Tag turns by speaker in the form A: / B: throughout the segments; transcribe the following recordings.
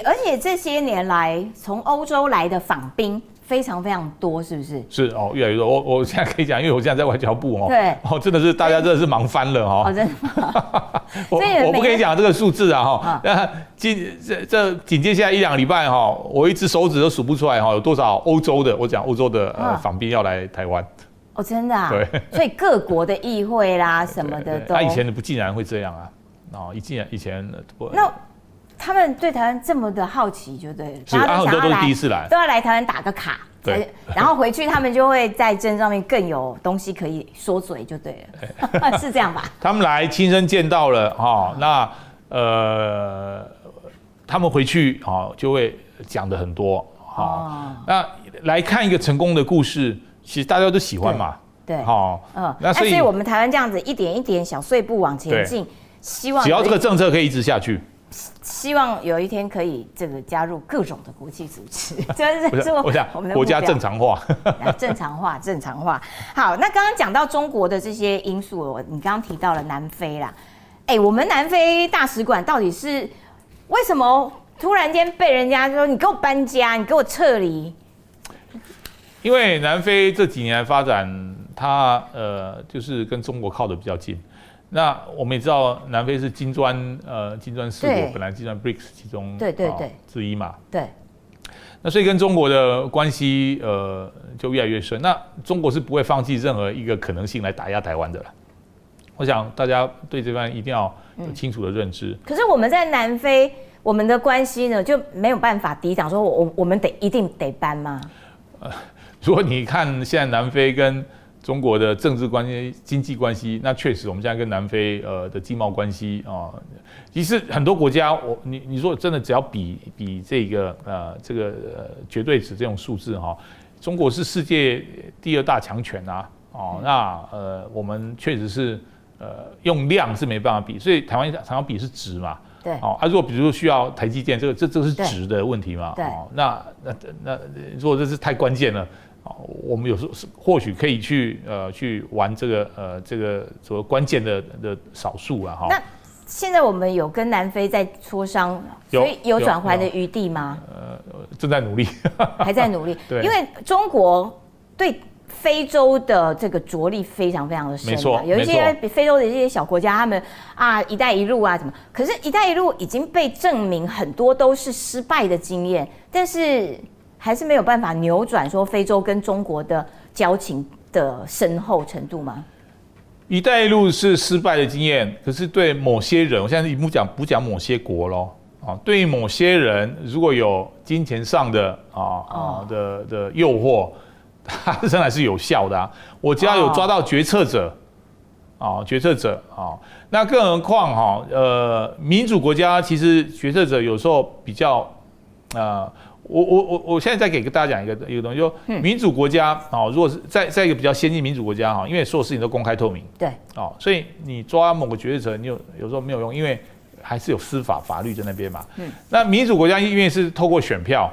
A: 而且这些年来，从欧洲来的访宾非常非常多，是不是？
B: 是哦，越来越多。我现在可以讲，因为我现在在外交部哦，
A: 对，
B: 真的是大家真的是忙翻了哦。
A: 真的吗？
B: 我不跟你讲这个数字啊哈，这紧接下来1-2礼拜哈，我一只手指都数不出来哈，有多少欧洲的，我讲欧洲的访宾要来台湾。
A: 真的啊？
B: 对，
A: 所以各国的议会啦什么的都。
B: 以前的不竟然会这样啊？以前
A: 那他们对台湾这么的好奇，就对了，
B: 很多都是第一次来，
A: 都要来台湾打个卡，
B: 对，
A: 然后回去他们就会在证上面更有东西可以说嘴，就对了，是这样吧？
B: 他们来亲身见到了哈，那他们回去就会讲的很多那来看一个成功的故事，其实大家都喜欢嘛，
A: 对，
B: 那所以
A: 我们台湾这样子一点一点小碎步往前进，希望
B: 只要这个政策可以一直下去。
A: 希望有一天可以加入各种的国际组织，
B: 我想国家正常化，
A: 正常化。好，那刚刚讲到中国的这些因素，你刚刚提到了南非啦，我们南非大使馆到底是为什么突然间被人家说你给我搬家，你给我撤离？
B: 因为南非这几年来发展，它就是跟中国靠得比较近。那我们也知道，南非是金砖四国，本来金砖 BRICS 其中之一嘛。
A: 对。
B: 那所以跟中国的关系就越来越深。那中国是不会放弃任何一个可能性来打压台湾的了。我想大家对这方面一定要有清楚的认知。
A: 可是我们在南非，我们的关系呢就没有办法抵挡说我们一定得搬吗？
B: 如果你看现在南非跟中国的政治关系、经济关系，那确实我们现在跟南非的经贸关系其实很多国家，你说真的只要比这个绝对值这种数字中国是世界第2大强权啊那我们确实是用量是没办法比，所以台湾常常比是值嘛。
A: 对
B: 如果比如说需要台积电，这是值的问题嘛。
A: 对
B: 那如果这是太关键了。我们有时候或许可以去玩这个所谓关键的少数啊。
A: 那现在我们有跟南非在磋商，所以有转圜的余地吗？
B: 正在努力，
A: 还在努力。
B: 对，
A: 因为中国对非洲的这个着力非常非常的深，
B: 没错，
A: 有一些非洲的一些小国家，他们“一带一路”啊什么，可是“一带一路”已经被证明很多都是失败的经验，但是还是没有办法扭转说非洲跟中国的交情的深厚程度吗？
B: 一带一路是失败的经验，可是对某些人，我现在不讲某些国咯对于某些人，如果有金钱上的的诱惑，它仍然是有效的我只要有抓到决策者那更何况民主国家其实决策者有时候比较我现在再给大家讲一个东西，就民主国家如果是在一个比较先进民主国家因为所有事情都公开透明，
A: 对
B: 所以你抓某个决策者，你有时候没有用，因为还是有司法法律在那边嘛。那民主国家因为是透过选票，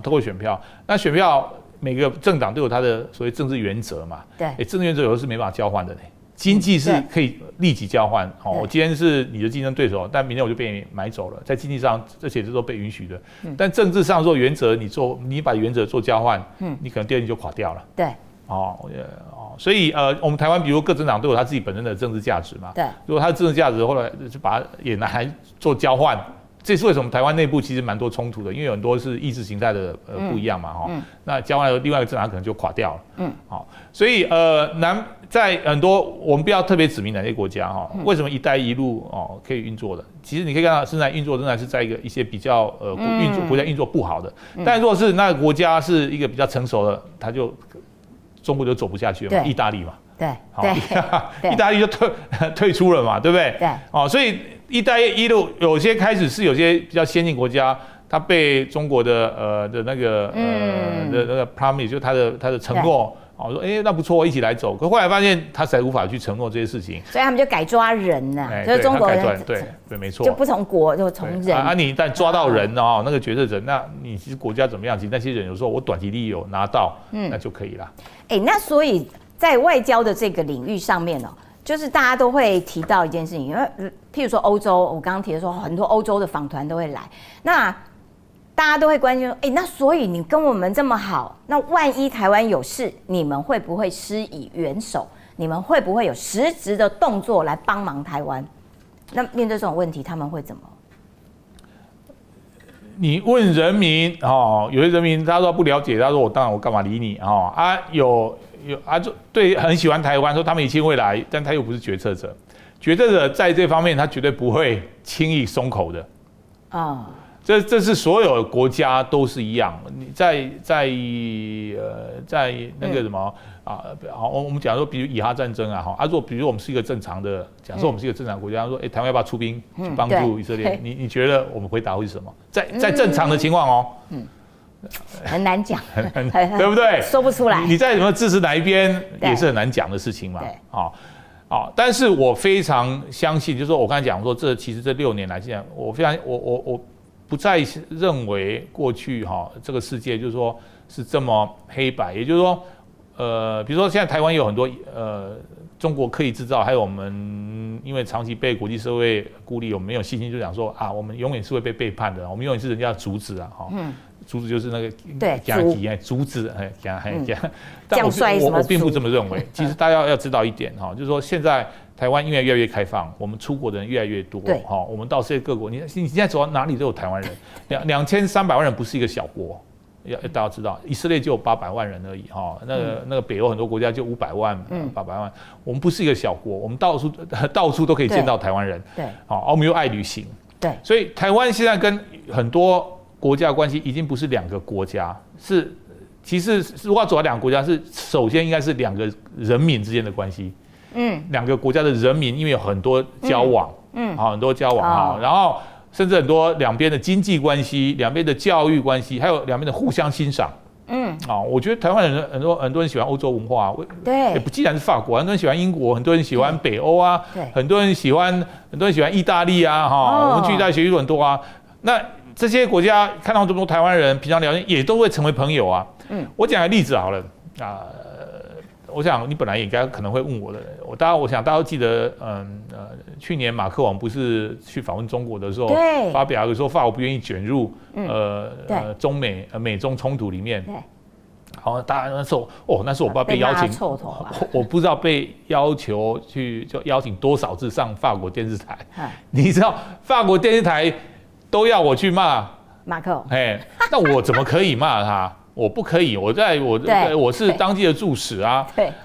B: 透过选票，那选票每个政党都有它的所谓政治原则嘛。
A: 对，
B: 政治原则有时候是没办法交换的经济是可以立即交换我今天是你的竞争对手，但明天我就被你买走了，在经济上这些都被允许的。但政治上做原则，你把原则做交换，你可能第二天就垮掉了。
A: 对，
B: 所以我们台湾比如各政党都有他自己本身的政治价值嘛。
A: 对，
B: 如果他的政治价值后来就把它也拿来做交换，这是为什么台湾内部其实蛮多冲突的，因为有很多是意识形态的不一样嘛那交换了另外一个政党可能就垮掉了。所以在很多我们不要特别指明哪些国家为什么“一带一路”可以运作的？其实你可以看到，生产运作仍然是在一些比较国家运作不好的。但如果是那个国家是一个比较成熟的，中国就走不下去了嘛，意大利嘛。
A: 对，
B: 意大利就退出了嘛，对不对？
A: 对，
B: 所以“一带一路”有些开始是有些比较先进国家，它被中国的那个promise， 就是它的承诺。说那不错，一起来走。可后来发现他实在无法去承诺这些事情，
A: 所以他们就改抓人就是中国人
B: 对，没错，
A: 就不从国就从人
B: 你一旦抓到人那个决策者，那你其实国家怎么样？其实那些人有时候我短期利益有拿到，那就可以了。
A: 那所以在外交的这个领域上面就是大家都会提到一件事情，因为譬如说欧洲，我刚刚提的说很多欧洲的访团都会来，那大家都会关心说，那所以你跟我们这么好，那万一台湾有事，你们会不会施以援手？你们会不会有实质的动作来帮忙台湾？那面对这种问题，他们会怎么？
B: 你问人民有些人民他说不了解，他说我当然我干嘛理你有就对很喜欢台湾，说他们一定会来，但他又不是决策者，决策者在这方面他绝对不会轻易松口的这是所有国家都是一样。你在那个什么我们讲说，比如以哈战争如果比如我们是一个正常的，假设我们是一个正常国家，说台湾要不要出兵去帮助以色列？你觉得我们回答会是什么？在正常的情况
A: 很难讲，
B: 对不对？
A: 说不出来。
B: 你在什么支持哪一边也是很难讲的事情嘛。但是我非常相信，就是说我刚才讲说，其实这6年来讲，我不再认为过去这个世界就是说是这么黑白，也就是说，比如说现在台湾有很多中国刻意制造，还有我们因为长期被国际社会孤立，我们没有信心，就讲说我们永远是会被背叛的，我们永远是人家的竹子竹子就是那个竹子但我并不这么认为。其实大家要知道一点就是说现在台湾因为越来越开放，我们出国的人越来越多我们到世界各国，你现在走到哪里都有台湾人，2300万人不是一个小国。大家知道，以色列就有800万人而已那个北欧很多国家就500万、800万，我们不是一个小国，我们到处都可以见到台湾人。我们又爱旅行，所以台湾现在跟很多国家的关系已经不是2个国家，其实如果要走到2个国家，首先应该是2个人民之间的关系。2个国家的人民因为有很多交往，很多交往然后甚至很多两边的经济关系、两边的教育关系，还有两边的互相欣赏。我觉得台湾人很多人喜欢欧洲文化，也不既然是法国，很多人喜欢英国，很多人喜欢北欧很多人喜欢意大利我们去意大利学习很多那这些国家看到这么多台湾人，平常聊天也都会成为朋友我讲个例子好了我想你本来也应该可能会问我的，我想大家都记得，去年马克龙不是去访问中国的时候，发表说法国不愿意卷入中美中冲突里面。大家那时候那时候我不知道被邀请，我不知道被要求去就邀请多少次上法国电视台。你知道法国电视台都要我去骂
A: 马克龙，
B: 那我怎么可以骂他？我不可以，我是当地的驻使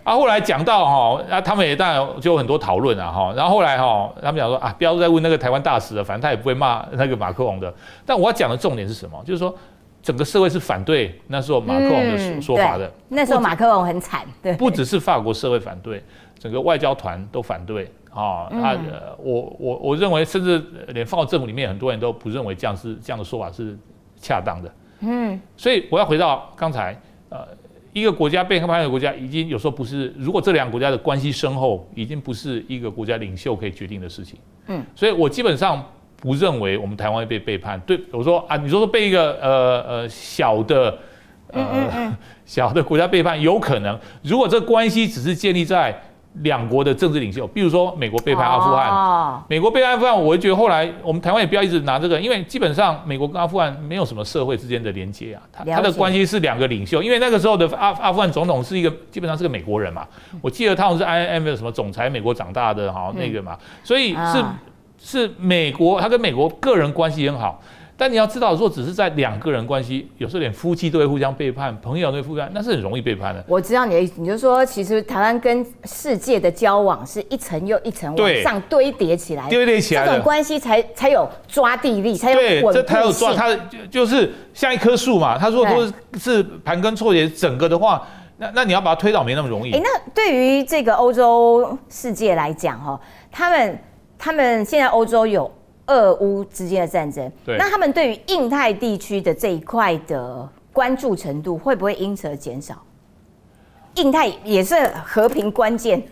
B: 后来讲到他们也当然就有很多讨论然后后来他们讲说不要再问那个台湾大使了，反正他也不会骂那个马克龙的。但我要讲的重点是什么？就是说整个社会是反对那时候马克龙的说法的。
A: 那时候马克龙很惨，
B: 不只是法国社会反对，整个外交团都反对我认为甚至连法国政府里面很多人都不认为这样的说法是恰当的。所以我要回到刚才，一个国家背叛一个国家，已经有时候不是，如果这2个国家的关系深厚，已经不是一个国家领袖可以决定的事情。所以我基本上不认为我们台湾会被背叛。对，我说你说被一个小的国家背叛，有可能，如果这关系只是建立在2国的政治领袖，比如说美国背叛阿富汗，美国背叛阿富汗，我会觉得后来我们台湾也不要一直拿这个，因为基本上美国跟阿富汗没有什么社会之间的连接他的关系是2个领袖，因为那个时候的阿富汗总统是基本上是个美国人嘛，我记得他好像是 IMF 什么总裁，美国长大的那个嘛，所以是美国，他跟美国个人关系很好。但你要知道，如果只是在2个人关系，有时候连夫妻都会互相背叛，朋友都会互相，那是很容易背叛的。
A: 我知道你的意思，你就说其实台湾跟世界的交往是一层又一层往上堆叠起来，这种关系才有抓地力，才有稳固性。
B: 才有抓，它就是像一棵树嘛。他说都是盘根错节，整个的话，那你要把它推倒没那么容易。
A: 那对于这个欧洲世界来讲，他们现在欧洲有俄乌之间的战争，那他们对于印太地区的这一块的关注程度会不会因此而减少？印太也是和平关键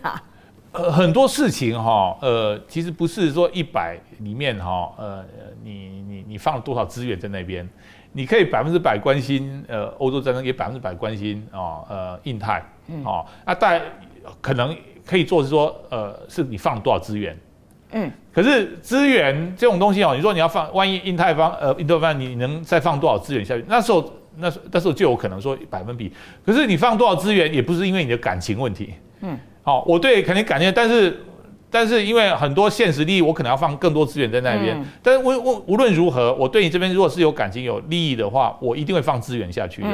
B: 很多事情其实不是说100里面你放了多少资源在那边，你可以100%关心欧洲战争，也100%关心印太大概可可以做是说，是你放多少资源。可是资源这种东西哦，你说你要放，万一印太方你能再放多少资源下去？那时候就有可能说百分比。可是你放多少资源，也不是因为你的感情问题。好，我对肯定感情，但是因为很多现实利益，我可能要放更多资源在那边。但是无论如何，我对你这边如果是有感情、有利益的话，我一定会放资源下去的。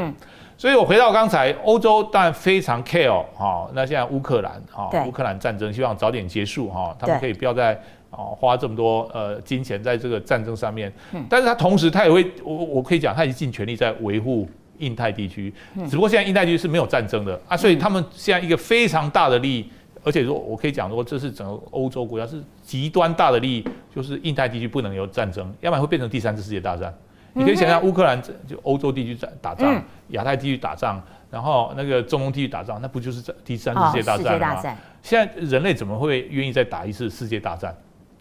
B: 所以我回到刚才，欧洲当然非常 care 那现在乌克兰战争，希望早点结束他们可以不要再花这么多金钱在这个战争上面。但是他同时他也会，我可以讲，他已经尽全力在维护印太地区。只不过现在印太地区是没有战争的所以他们现在一个非常大的利益。而且说，我可以讲说，这是整个欧洲国家是极端大的利益，就是印太地区不能有战争，要不然会变成第3次世界大战。你可以想象，乌克兰就欧洲地区打仗，亚太地区打仗，然后那个中东地区打仗，那不就是第3次世界大战吗？现在人类怎么会愿意再打一次世界大战？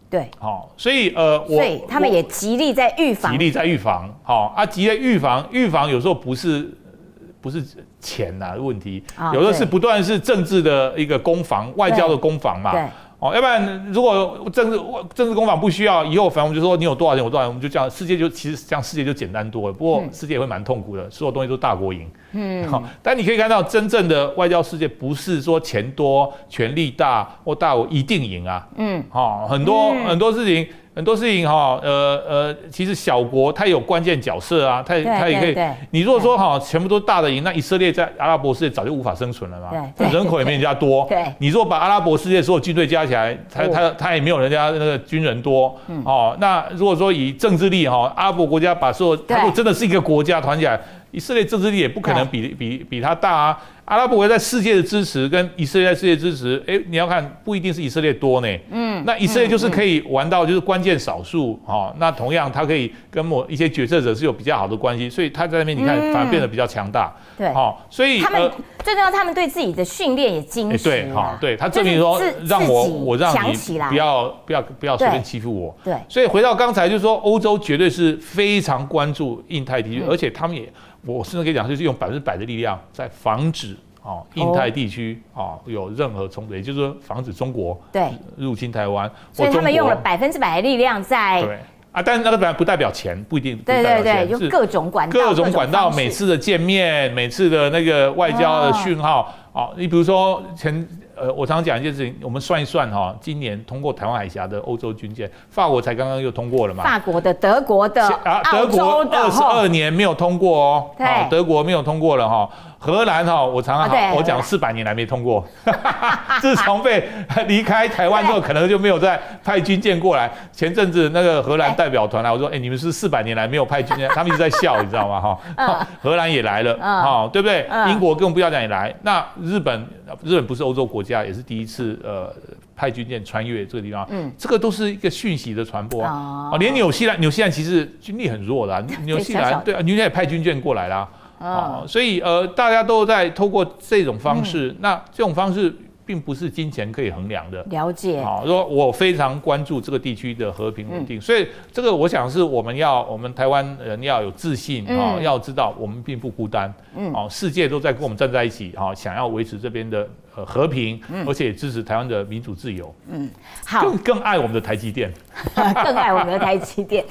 A: 对，
B: 所以
A: 所以他们也极力在预防，
B: 极力在预防，极力在预防有时候不是钱的问题，有的是不断是政治的一个攻防，外交的攻防嘛。要不然如果政治攻防不需要，以后反正我们就说你有多少钱，我多少钱，我们就这样，其实这样世界就简单多了。不过世界也会蛮痛苦的，所有东西都大国赢。但你可以看到，真正的外交世界不是说钱多、权力大或大国一定赢啊。很多事情。其实小国它有关键角色啊，它也可以。你如果说全部都大的赢，那以色列在阿拉伯世界早就无法生存了嘛，人口也没人家多。你如果把阿拉伯世界所有军队加起来，它也没有人家那个军人多。那如果说以政治力阿拉伯国家把所有，它如果真的是一个国家团起来，以色列政治力也不可能比它大啊。阿拉伯国家在世界的支持跟以色列在世界支持，你要看不一定是以色列多呢。那以色列就是可以玩到就是关键少数那同样它可以跟一些决策者是有比较好的关系，所以他在那边你看反而变得比较强大。
A: 对，
B: 所以
A: 他们最重要，他们对自己的训练也精实。
B: 对，他证明说让我让你不要随便欺负我。
A: 对，
B: 所以回到刚才就是说，欧洲绝对是非常关注印太地区，而且他们也。我甚至可以讲，就是用100%的力量在防止印太地区有任何冲突，也就是说防止中国入侵台湾。
A: 所以他们用了100%的力量在。
B: 对但是那个不代表钱，不一定。
A: 对，就各种管
B: 道，每次的见面，每次的那个外交的讯号你比如说我常常讲一件事情，我们算一算今年通过台湾海峡的欧洲军舰，法国才刚刚又通过了嘛？
A: 法国的、德国的、澳洲的
B: ，22年没有通过德国没有通过了荷兰我常常我讲400年来没通过，自从被离开台湾之后，可能就没有再派军舰过来。前阵子那个荷兰代表团来，我说你们是400年来没有派军舰，他们一直在笑，你知道吗？荷兰也来了，对不对？英国更不要讲也来，那日本不是欧洲国家，也是第一次派军舰穿越这个地方，这个都是一个讯息的传播连纽西兰其实军力很弱的纽西兰纽西兰也派军舰过来啦。所以大家都在透过这种方式，那这种方式并不是金钱可以衡量的。
A: 了解。
B: 说我非常关注这个地区的和平稳定，所以这个我想是我们台湾人要有自信要知道我们并不孤单，世界都在跟我们站在一起想要维持这边的和平，而且也支持台湾的民主自由。好，更爱我们的台积电，
A: 更爱我们的台积电。